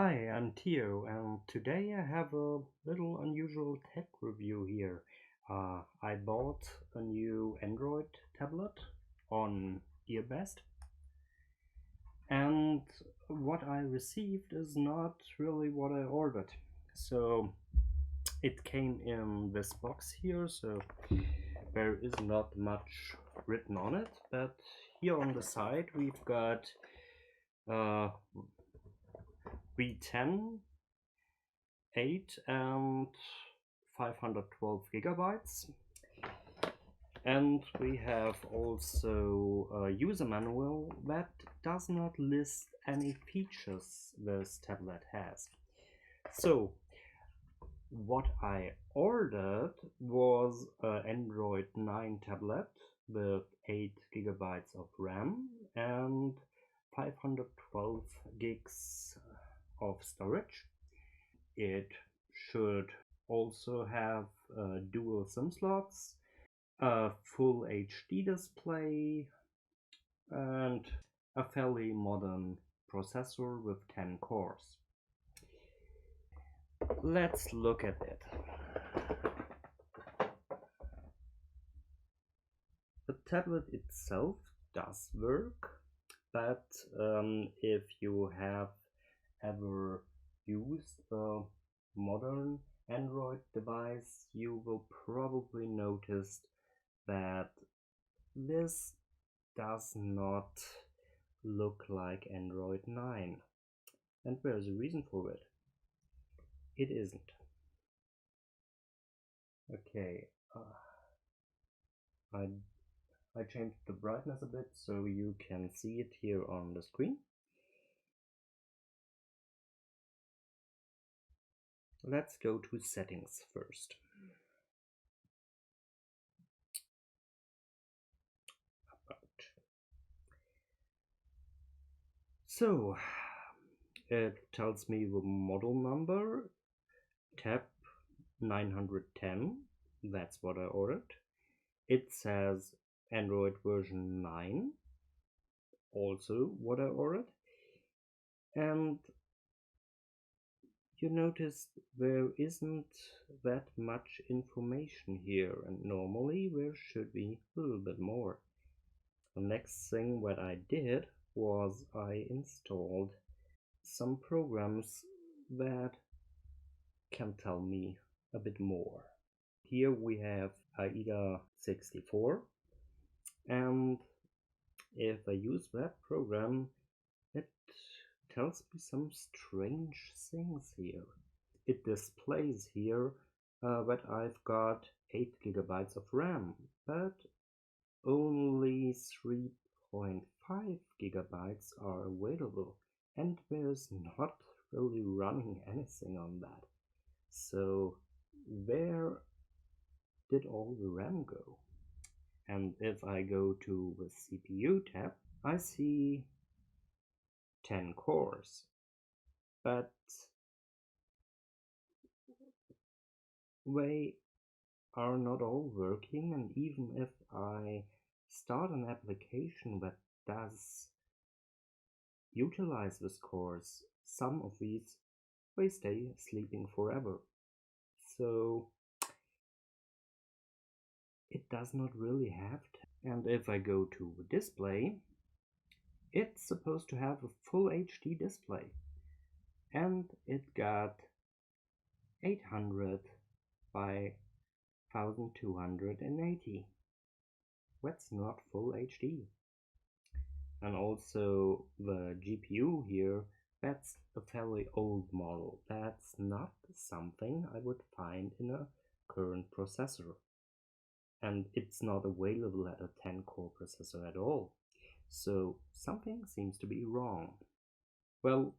Hi, I'm Theo, and today I have a little unusual tech review here. I bought a new Android tablet on Gearbest, and what I received is not really what I ordered. So it came in this box here, so there is not much written on it, but here on the side we've got uh, V10, 8 and 512 gigabytes, and we have also a user manual that does not list any features this tablet has. So what I ordered was an Android 9 tablet with 8 gigabytes of RAM and 512 gigs of storage. It should also have dual SIM slots, a full HD display, and a fairly modern processor with 10 cores. Let's look at it. The tablet itself does work, but if you have ever used a modern Android device, you will probably notice that this does not look like Android 9, and there's a reason for it. It isn't. Okay, I changed the brightness a bit so you can see it here on the screen. Let's go to settings first. So it tells me the model number, tab 910, that's what I ordered. It says Android version 9, also what I ordered. And you notice there isn't that much information here, and normally there should be a little bit more. The next thing what I did was I installed some programs that can tell me a bit more. Here we have AIDA 64, and if I use that program, it tells me some strange things here. It displays here that I've got 8 gigabytes of RAM, but only 3.5 gigabytes are available, and there's not really running anything on that. So where did all the RAM go? And if I go to the CPU tab, I see 10 cores, but they are not all working, and even if I start an application that does utilize this cores, some of these they stay sleeping forever. So it does not really have to. And if I go to the display, it's supposed to have a full HD display, and it got 800 by 1280. That's not full HD. And also the GPU here, that's a fairly old model. That's not something I would find in a current processor. And it's not available at a 10-core processor at all. So something seems to be wrong. Well,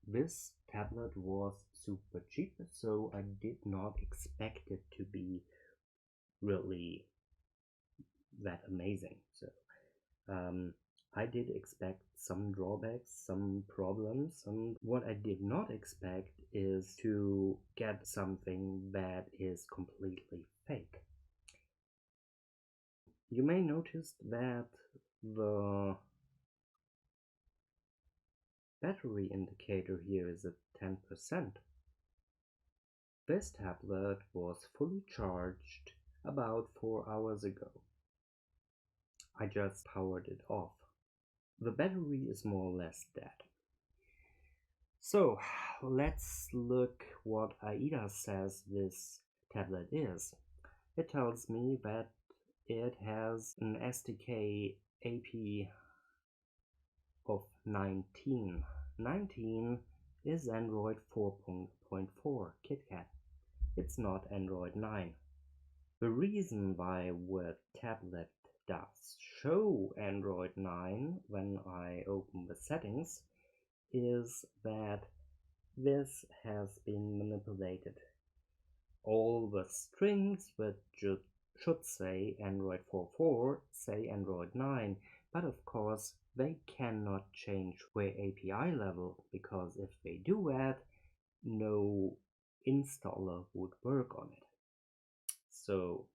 this tablet was super cheap, so I did not expect it to be really that amazing. So I did expect some drawbacks, some problems, and what I did not expect is to get something that is completely fake. You may notice that the battery indicator here is at 10%. This tablet was fully charged about 4 hours ago. I just powered it off. The battery is more or less dead. So let's look what AIDA says this tablet is. It tells me that it has an SDK AP of 19. 19 is Android 4.4 KitKat. It's not Android 9. The reason why the tablet does show Android 9 when I open the settings is that this has been manipulated. All the strings that should say Android 4.4 say Android 9, but of course they cannot change their API level, because if they do that, no installer would work on it. So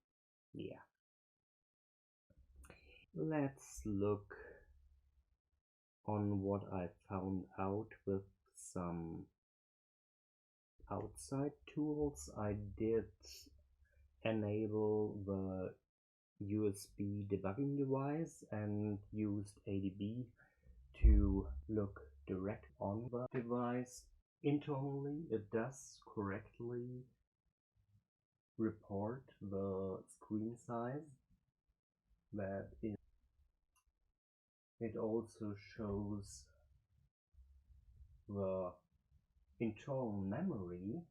yeah, let's look on what I found out with some outside tools. I did enable the USB debugging device and used ADB to look direct on the device. Internally, it does correctly report the screen size. That is, it also shows the internal memory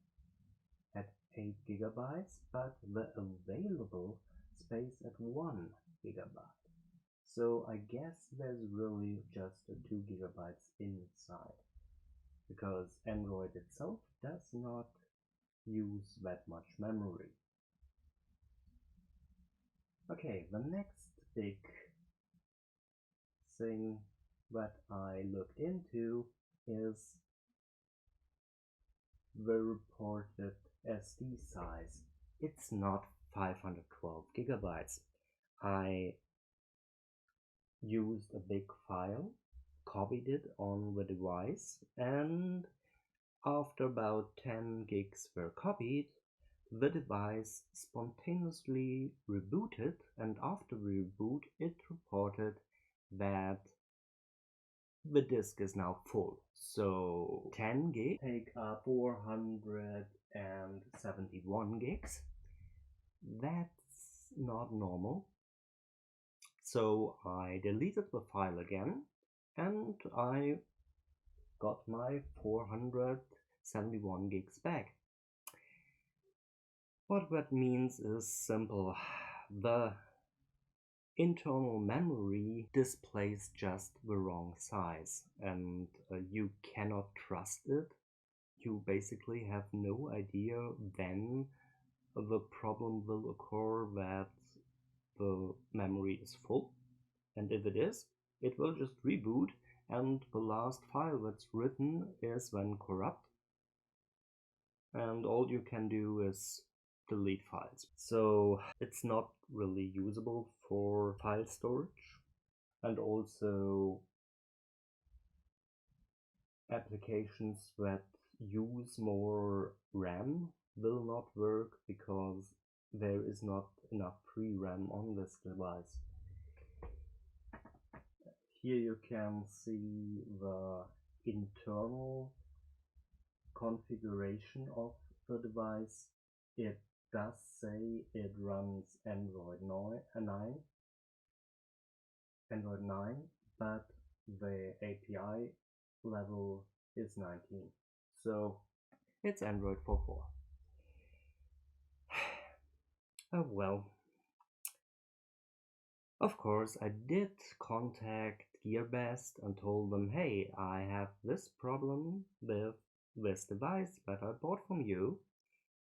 at 8 gigabytes, but the available space at 1 gigabyte. So I guess there's really just a 2 gigabytes inside, because Android itself does not use that much memory. Okay, the next big thing that I looked into is the reported SD size. It's not 512 gigabytes. I used a big file, copied it on the device, and after about 10 gigs were copied, the device spontaneously rebooted, and after the reboot it reported that the disk is now full. So 10 gigs take up 471 gigs. That's not normal. So I deleted the file again and I got my 471 gigs back. What that means is simple. The internal memory displays just the wrong size, and you cannot trust it. You basically have no idea when the problem will occur that the memory is full, and if it is, it will just reboot, and the last file that's written is then corrupt, and all you can do is delete files. So it's not really usable for file storage, and also applications that use more RAM will not work because there is not enough free RAM on this device. Here you can see the internal configuration of the device. It does say it runs Android 9, but the API level is 19. So it's Android 4.4. Oh well. Of course, I did contact Gearbest and told them, hey, I have this problem with this device that I bought from you,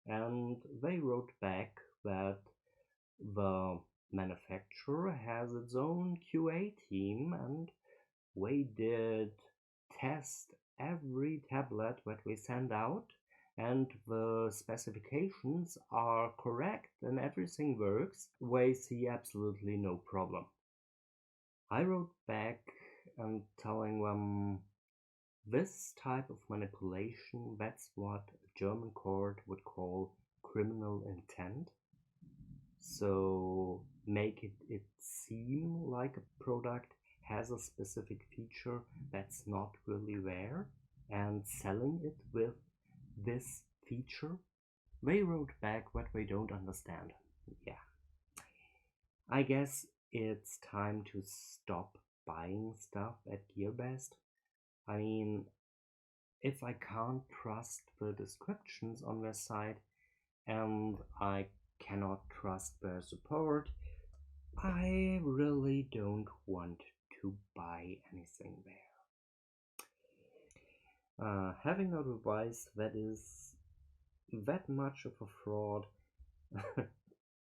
and they wrote back that the manufacturer has its own QA team and we did test every tablet that we send out, and the specifications are correct and everything works. We see absolutely no problem. I wrote back and telling them This type of manipulation, that's what a German court would call criminal intent. So make it seem like a product has a specific feature that's not really there and selling it with this feature. They wrote back what we don't understand. Yeah. I guess it's time to stop buying stuff at Gearbest. I mean, if I can't trust the descriptions on their site and I cannot trust their support, I really don't want to buy anything there. Having a device that is that much of a fraud,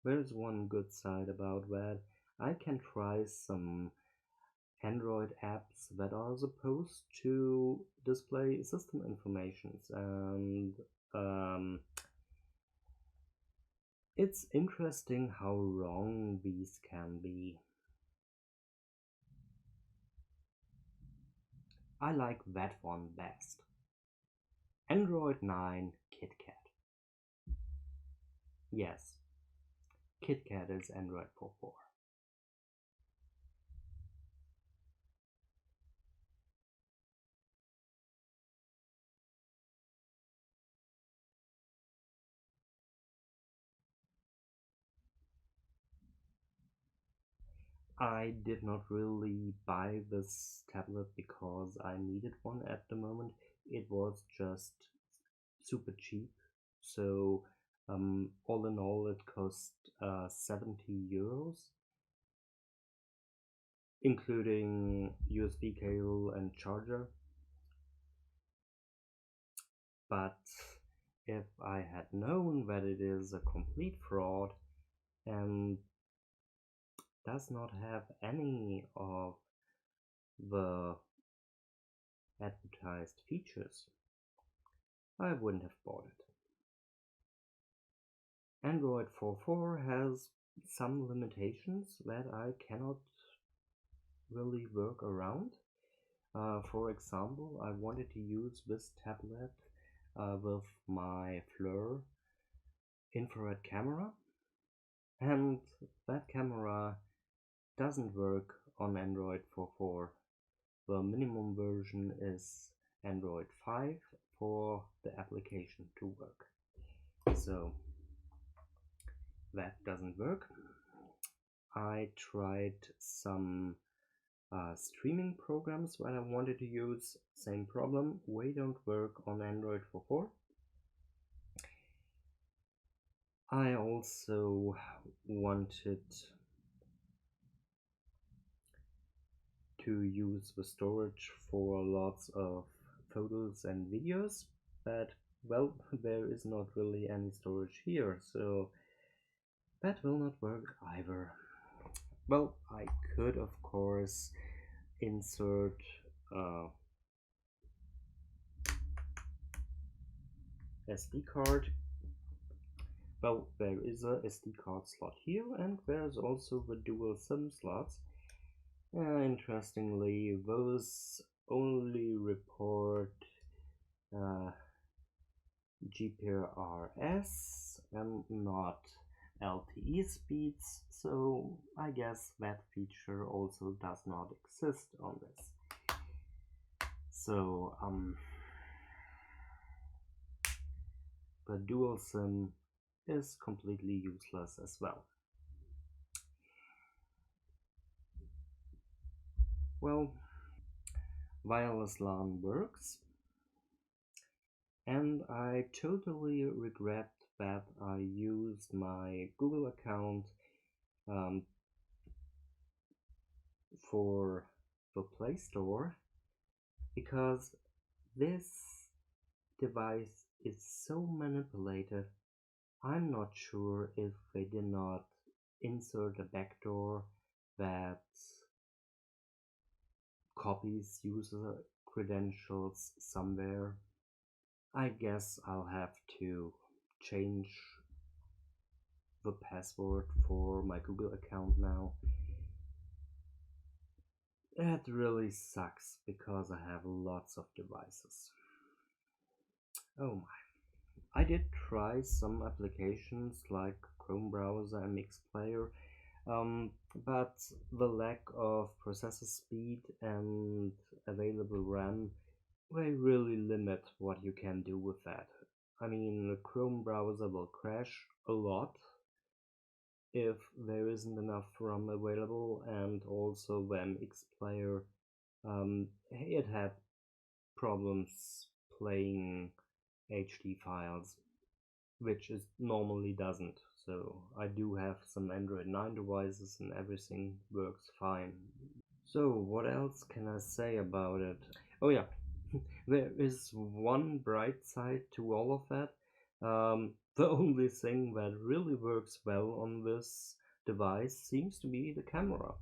there's one good side about that. I can try some Android apps that are supposed to display system informations, and it's interesting how wrong these can be. I like that one best. Android 9 KitKat. Yes, KitKat is Android 4.4. I did not really buy this tablet because I needed one at the moment. It was just super cheap. So all in all, it cost 70 euros, including USB cable and charger. But if I had known that it is a complete fraud and does not have any of the advertised features, I wouldn't have bought it. Android 4.4 has some limitations that I cannot really work around. For example, I wanted to use this tablet with my FLIR infrared camera, and that camera doesn't work on Android 4.4. The minimum version is Android 5 for the application to work. So that doesn't work. I tried some streaming programs that I wanted to use. Same problem, they don't work on Android 4.4. I also wanted to use the storage for lots of photos and videos, but well, there is not really any storage here, so that will not work either. Well, I could of course insert SD card. Well, there is a SD card slot here, and there's also the dual SIM slots. Interestingly, those only report GPRS and not LTE speeds, so I guess that feature also does not exist on this. So the dual SIM is completely useless as well. Well, wireless LAN works, and I totally regret that I used my Google account for the Play Store, because this device is so manipulated. I'm not sure if they did not insert a backdoor that copies user credentials somewhere. I guess I'll have to change the password for my Google account now. It really sucks because I have lots of devices. Oh my. I did try some applications like Chrome browser and Mix Player, but the lack of processor speed and available RAM, they really limit what you can do with that. I mean, the Chrome browser will crash a lot if there isn't enough RAM available, and also the MX player, it had problems playing HD files, which it normally doesn't. So I do have some Android 9 devices and everything works fine. So what else can I say about it? Oh yeah, there is one bright side to all of that. The only thing that really works well on this device seems to be the camera.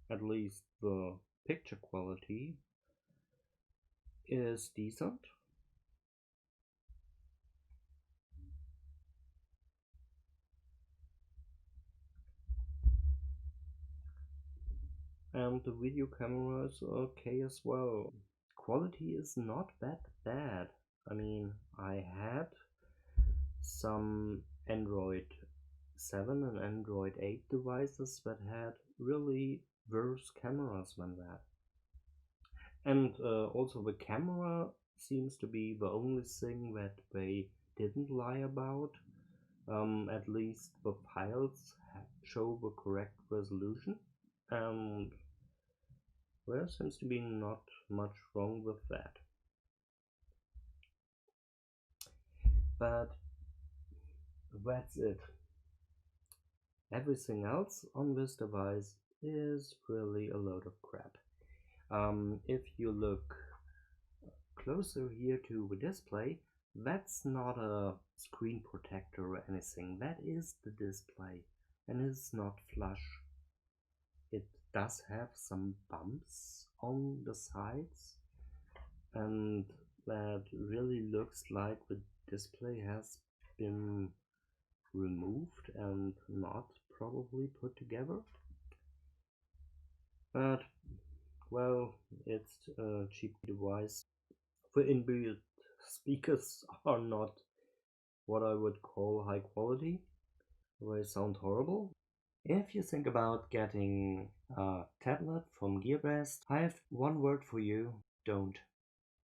At least the picture quality is decent. And the video camera is okay as well. Quality is not that bad. I mean, I had some Android 7 and Android 8 devices that had really worse cameras than that. And also, the camera seems to be the only thing that they didn't lie about. At least the files show the correct resolution, and there seems to be not much wrong with that. But that's it. Everything else on this device is really a load of crap. If you look closer here to the display, that's not a screen protector or anything. That is the display, and it's not flush. It does have some bumps on the sides, and that really looks like the display has been removed and not probably put together. But well, it's a cheap device. The inbuilt speakers are not what I would call high quality. They sound horrible. If you think about getting a tablet from Gearbest, I have one word for you: don't.